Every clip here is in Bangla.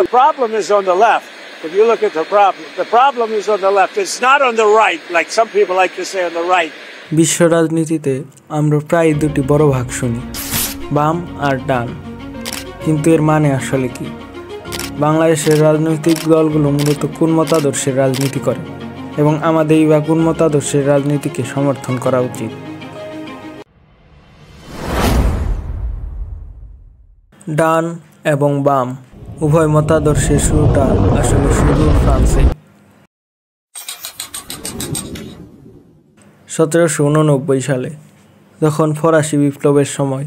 the problem is on the left. If you look at the problem is on the left. It's not on the right, like some people like to say on the right. বিশ্ব রাজনীতিতে আমরা প্রায় দুটি বড় ভাগ শুনি, বাম আর ডান। কিন্তু এর মানে আসলে কি? বাংলাদেশের রাজনৈতিক দলগুলো মূলত কোন মতাদর্শের রাজনীতি করে এবং আমাদেরই বা কোন মতাদর্শের রাজনীতিকে সমর্থন করা উচিত? ডান এবং বাম উভয় মতাদর্শের শুরুটা আসলে সুদূর ফ্রান্সে। 1789 সালে যখন ফরাসি বিপ্লবের সময়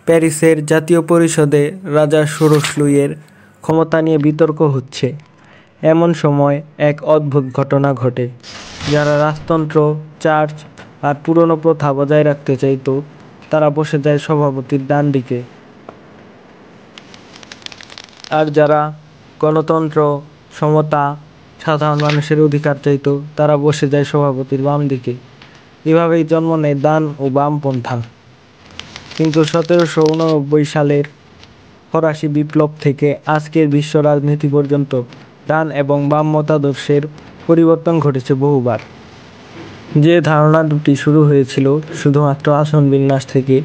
প্যারিসের জাতীয় পরিষদে রাজা ষোড়শ লুইয়ের ক্ষমতা নিয়ে বিতর্ক হচ্ছে, এমন সময় এক অদ্ভুত ঘটনা ঘটে। যারা রাজতন্ত্র, চার্চ আর পুরনো প্রথা বজায় রাখতে চাইতো তারা বসে যায় সভাপতির ডান দিকে, আর যারা গণতন্ত্র, সমতা, সাধারণ মানুষের অধিকার চাইতো তারা বসে যায় সভাপতির বাম দিকে। এভাবেই জন্ম নেয় ডান ও বাম পন্থা। কিন্তু 1789 সালের ফরাসি বিপ্লব থেকে আজকের বিশ্ব রাজনীতি পর্যন্ত ডান এবং বাম মতাদর্শের পরিবর্তন ঘটেছে বহুবার। যে ধারণা দুটি শুরু হয়েছিল শুধুমাত্র আসন বিন্যাস থেকে,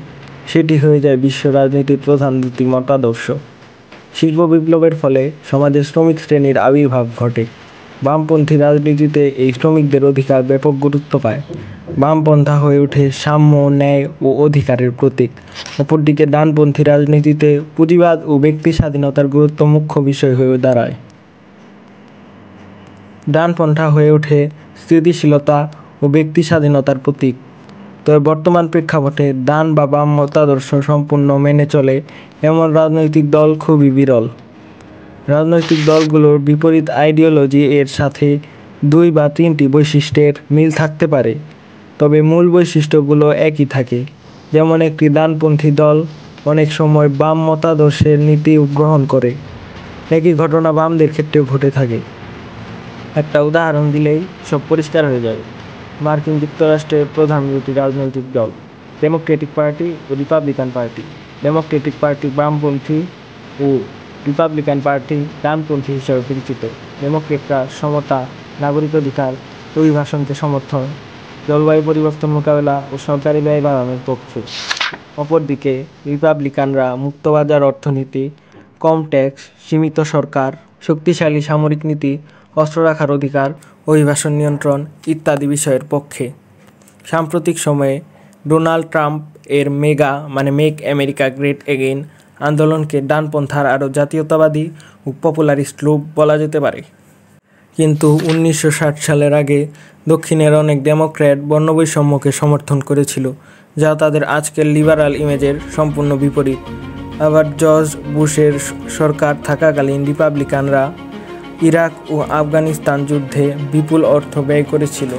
সেটি হয়ে যায় বিশ্ব রাজনীতির প্রধান দুটি মতাদর্শ। শিল্প বিপ্লবের ফলে সমাজে শ্রমিক শ্রেণীর আবির্ভাব ঘটে। বামপন্থী রাজনীতিতে এই শ্রমিকদের অধিকার ব্যাপক গুরুত্ব পায়। বামপন্থা হয়ে ওঠে সাম্য, ন্যায় ও অধিকারের প্রতীক। অপরদিকে ডানপন্থী রাজনীতিতে পুঁজিবাদ ও ব্যক্তি স্বাধীনতার গুরুত্ব মুখ্য বিষয় হয়ে দাঁড়ায়। ডানপন্থা হয়ে ওঠে স্থিতিশীলতা ও ব্যক্তি স্বাধীনতার প্রতীক। তবে বর্তমান প্রেক্ষাপটে ডান বা বাম মতাদর্শ সম্পূর্ণ মেনে চলে এমন রাজনৈতিক দল খুবই বিরল। রাজনৈতিক দলগুলোর বিপরীত আইডিওলজি এর সাথে 2 বা 3টি বৈশিষ্ট্যের মিল থাকতে পারে, তবে মূল বৈশিষ্ট্যগুলো একই থাকে। যেমন একটি ডানপন্থী দল অনেক সময় বাম মতাদর্শের নীতি গ্রহণ করে। একই ঘটনা বামদের ক্ষেত্রেও ঘটে থাকে। একটা উদাহরণ দিলেই সব পরিষ্কার হয়ে যাবে। মার্কিন যুক্তরাষ্ট্রের প্রধান দুটি রাজনৈতিক দল, ডেমোক্রেটিক পার্টি ও রিপাবলিকান পার্টি। ডেমোক্রেটিক পার্টি বামপন্থী ও রিপাবলিকান পার্টি ডানপন্থী হিসেবে পরিচিত। ডেমোক্রেটরা সমতা, নাগরিক অধিকার, অভিবাসনকে সমর্থন, জলবায়ু পরিবর্তন মোকাবেলা ও সরকারি ব্যয় বাড়ানোর পক্ষে। অপরদিকে রিপাবলিকানরা মুক্তবাজার অর্থনীতি, কম ট্যাক্স, সীমিত সরকার, শক্তিশালী সামরিক নীতি, অস্ত্র রাখার অধিকার, অভিবাসন নিয়ন্ত্রণ ইত্যাদি বিষয়ের পক্ষে। সাম্প্রতিক সময়ে ডোনাল্ড ট্রাম্প এর মেক আমেরিকা গ্রেট এগেইন আন্দোলনকে ডানপন্থার আরও জাতীয়তাবাদী ও পপুলারিস্ট রূপ বলা যেতে পারে। কিন্তু 1960 সালের আগে দক্ষিণের অনেক ডেমোক্র্যাট বর্ণবৈষম্যকে সমর্থন করেছিল, যা তাদের আজকের লিবারাল ইমেজের সম্পূর্ণ বিপরীত। আবার জর্জ বুশের সরকার থাকাকালীন রিপাবলিকানরা ইরাক ও আফগানিস্তান যুদ্ধে বিপুল অর্থ ব্যয় করেছিল,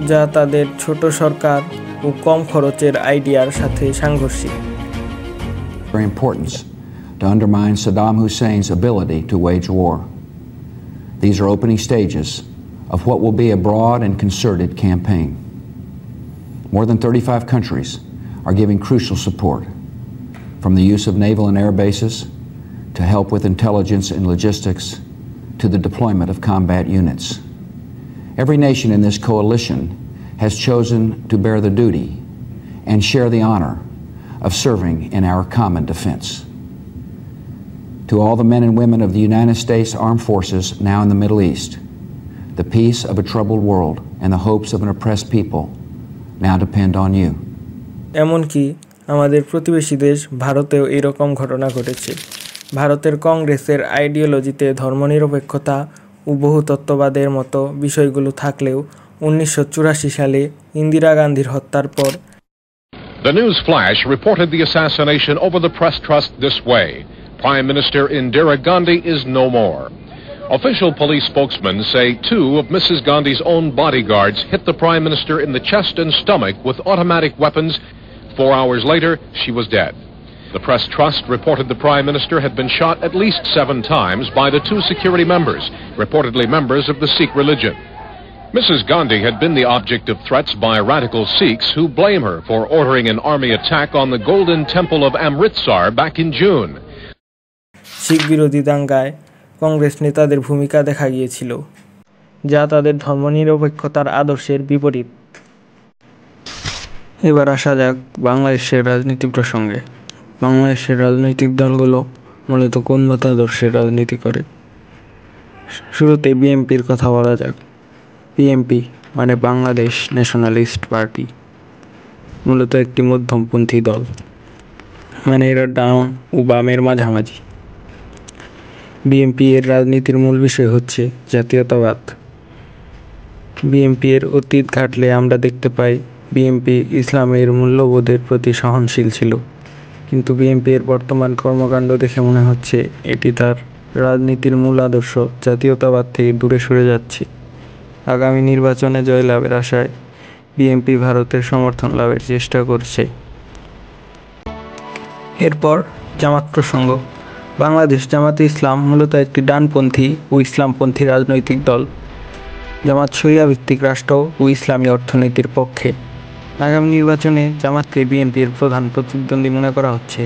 যা তাদের ছোট সরকার ও কম খরচের আইডিয়ার সাথে সাংঘর্ষিক। Importance to undermine Saddam Hussein's ability to wage war. These are opening stages of what will be a broad and concerted campaign. More than 35 countries are giving crucial support, from the use of naval and air bases to help with intelligence and logistics to the deployment of combat units. Every nation in this coalition has chosen to bear the duty and share the honor of serving in our common defense. To all the men and women of the United States Armed Forces now in the Middle East, the peace of a troubled world and the hopes of an oppressed people now depend on you. এমনকি আমাদের প্রতিবেশী দেশ ভারতেও এরকম ঘটনা ঘটেছে। ভারতের কংগ্রেসের আইডিওলজিতে ধর্মনিরপেক্ষতা ও বহুতত্ত্ববাদের মতো বিষয়গুলো থাকলেও 1984 সালে ইন্দিরা গান্ধীর হত্যার পর The News Flash reported the assassination over the press trust this way. Prime Minister Indira Gandhi is no more. Official police spokesmen say 2 of Mrs. Gandhi's own bodyguards hit the Prime Minister in the chest and stomach with automatic weapons. 4 hours later, she was dead. The press trust reported the Prime Minister had been shot at least 7 times by the 2 security members, reportedly members of the Sikh religion. Mrs. Gandhi had been the object of threats by radical Sikhs who blame her for ordering an army attack on the Golden Temple of Amritsar back in June. শিখ বিরোধী দাঙ্গায় কংগ্রেস নেতাদের ভূমিকা দেখা গিয়েছিল, যা তাদের ধর্মনিরপেক্ষতার আদর্শের বিপরীত। এবার আসা যাক বাংলাদেশের রাজনীতি প্রসঙ্গে। বাংলাদেশের রাজনৈতিক দলগুলো মূলত কোন মতাদর্শের রাজনীতি করে? শুরুতে বিএনপির কথা বলা যাক। বিএনপি মানে বাংলাদেশ ন্যাশনালিস্ট পার্টি, মূলত একটি মধ্যমপন্থী দল, মানে এরা ডান ও বামের মাঝামাঝি। বিএনপি এর রাজনীতির মূল বিষয় হচ্ছে জাতীয়তাবাদ। বিএনপি এর অতীত ঘাটলে আমরা দেখতে পাই বিএনপি ইসলামের মূল্যবোধের প্রতি সহনশীল ছিল, কিন্তু বিএনপি এর বর্তমান কর্মকাণ্ড দেখে মনে হচ্ছে এটি তার রাজনীতির মূল আদর্শ জাতীয়তাবাদ থেকে দূরে সরে যাচ্ছে। আগামী নির্বাচনে জয়লাভের আশায় বিএনপি ভারতের সমর্থন লাভের চেষ্টা করছে। এরপর জামাত প্রসঙ্গ। বাংলাদেশ জামাতে ইসলাম মূলত একটি ডানপন্থী ও ইসলামপন্থী রাজনৈতিক দল। জামাত শরিয়া ভিত্তিক রাষ্ট্র ও ইসলামী অর্থনীতির পক্ষে। আগামী নির্বাচনে জামাতকে বিএনপির প্রধান প্রতিদ্বন্দ্বী মনে করা হচ্ছে।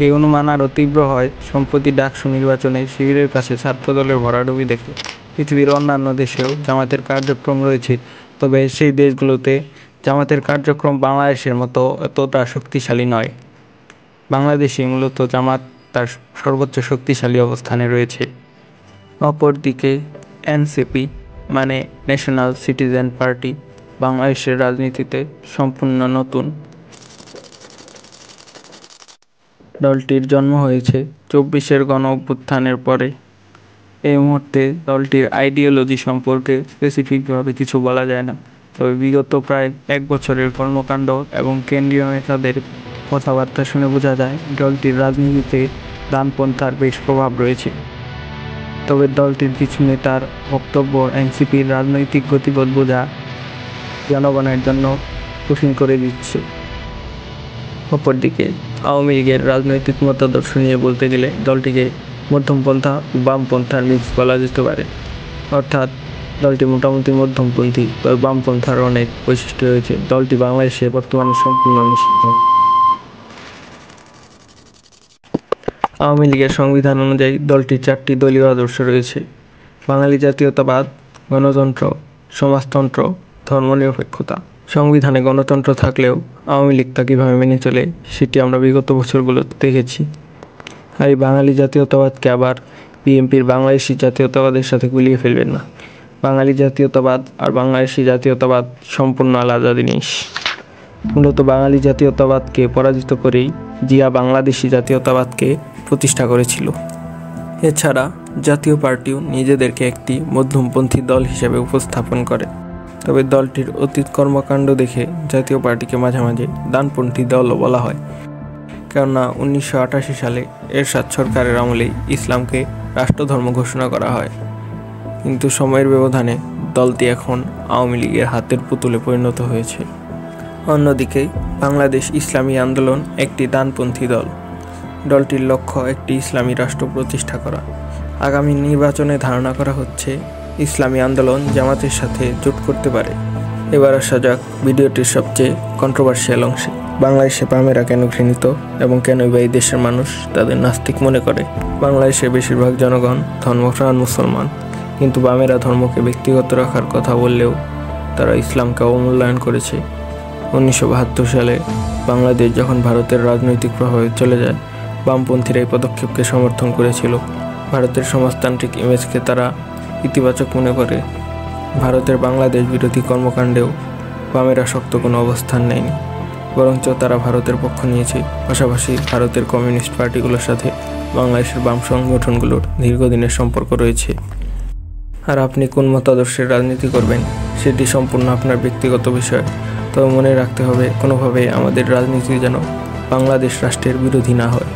এই অনুমান আরও তীব্র হয় সম্প্রতি ডাকসু নির্বাচনে শিবিরের কাছে ছাত্রদলের ভরাডুবি দেখে। পৃথিবীর অন্যান্য দেশেও জামাতের কার্যক্রম রয়েছে, তবে সেই দেশগুলোতে জামাতের কার্যক্রম বাংলাদেশের মতো এতটা শক্তিশালী নয়। বাংলাদেশে মূলত জামাত তার সর্বোচ্চ শক্তিশালী অবস্থানে রয়েছে। অপরদিকে এনসিপি মানে ন্যাশনাল সিটিজেন পার্টি বাংলাদেশের রাজনীতিতে সম্পূর্ণ নতুন। দলটির জন্ম হয়েছে ২৪-এর গণ-অভ্যুত্থানের পরে। এই মুহূর্তে দলটির আইডিওলজি সম্পর্কে স্পেসিফিকভাবে কিছু বলা যায় না, তবে বিগত প্রায় ১ বছরের কর্মকাণ্ড এবং কেন্দ্রীয় নেতাদের কথাবার্তা শুনে বোঝা যায় দলটির রাজনীতিতে ডানপন্থার বেশ প্রভাব রয়েছে। তবে দলটির কিছু নেতার বক্তব্য এনসিপির রাজনৈতিক গতিপথ বোঝা জনগণের জন্য কঠিন করে দিচ্ছে। অপরদিকে আওয়ামী লীগের রাজনৈতিক মতাদর্শ নিয়ে বলতে গেলে দলটিকে মধ্যমপন্থা ও বামপন্থার মিক্স বলা যেতে পারে, অর্থাৎ দলটি মোটামুটি মধ্যমপন্থী বা বামপন্থার অনেক বৈশিষ্ট্য রয়েছে। দলটি বাংলাদেশে বর্তমানে সম্পূর্ণ নিষিদ্ধ। আওয়ামী লীগের সংবিধান অনুযায়ী দলটির 4টি দলীয় আদর্শ রয়েছে: বাঙালি জাতীয়তাবাদ, গণতন্ত্র, সমাজতন্ত্র, ধর্মনিরপেক্ষতা। সংবিধানে গণতন্ত্র থাকলেও আওয়ামী লীগ তা কীভাবে মেনে চলে সেটি আমরা বিগত বছরগুলোতে দেখেছি। আর এই বাঙালি জাতীয়তাবাদকে আবার বিএনপির বাংলাদেশি জাতীয়তাবাদের সাথে গুলিয়ে ফেলবেন না। বাঙালি জাতীয়তাবাদ আর বাংলাদেশি জাতীয়তাবাদ সম্পূর্ণ আলাদা জিনিস। মূলত বাঙালি জাতীয়তাবাদকে পরাজিত করেই জিয়া বাংলাদেশি জাতীয়তাবাদকে প্রতিষ্ঠা করেছিল। এছাড়া জাতীয় পার্টিও নিজেদেরকে একটি মধ্যমপন্থী দল হিসেবে উপস্থাপন করে, তবে দলটির অতীত কর্মকাণ্ড দেখে জাতীয় পার্টিকে মাঝে মাঝে ডানপন্থী দলও বলা হয়, কেননা 1988 সালে এরশাদ সরকারের আমলেই ইসলামকে রাষ্ট্রধর্ম ঘোষণা করা হয়। কিন্তু সময়ের ব্যবধানে দলটি এখন আওয়ামী লীগের হাতের পুতুলে পরিণত হয়েছে। অন্যদিকে বাংলাদেশ ইসলামী আন্দোলন একটি ডানপন্থী দল। দলটির লক্ষ্য একটি ইসলামী রাষ্ট্র প্রতিষ্ঠা করা। আগামী নির্বাচনে ধারণা করা হচ্ছে ইসলামী আন্দোলন জামাতের সাথে জোট করতে পারে। এবার আসা যাক ভিডিওটির সবচেয়ে কন্ট্রোভার্সিয়াল অংশে। বাংলাদেশে বামেরা কেন ঘৃণিত এবং কেনই বা এই দেশের মানুষ তাদের নাস্তিক মনে করে? বাংলাদেশের বেশিরভাগ জনগণ ধর্মপ্রাণ মুসলমান, কিন্তু বামেরা ধর্মকে ব্যক্তিগত রাখার কথা বললেও তারা ইসলামকে অবমূল্যায়ন করেছে। 1972 সালে বাংলাদেশ যখন ভারতের রাজনৈতিক প্রভাবে চলে যায়, বামপন্থীরা এই পদক্ষেপকে সমর্থন করেছিল। ভারতের সমাজতান্ত্রিক ইমেজকে তারা ইতিবাচক মনে করে। ভারতের বাংলাদেশ বিরোধী কর্মকাণ্ডেও বামেরা শক্ত কোনো অবস্থান নেয়নি, বরঞ্চ তারা ভারতের পক্ষ নিয়েছে। পাশাপাশি ভারতের কমিউনিস্ট পার্টিগুলোর সাথে বাংলাদেশের বাম সংগঠনগুলোর দীর্ঘদিনের সম্পর্ক রয়েছে। আর আপনি কোন মতাদর্শের রাজনীতি করবেন সেটি সম্পূর্ণ আপনার ব্যক্তিগত বিষয়, তবে মনে রাখতে হবে কোনোভাবে আমাদের রাজনীতি যেন বাংলাদেশ রাষ্ট্রের বিরোধী না হয়।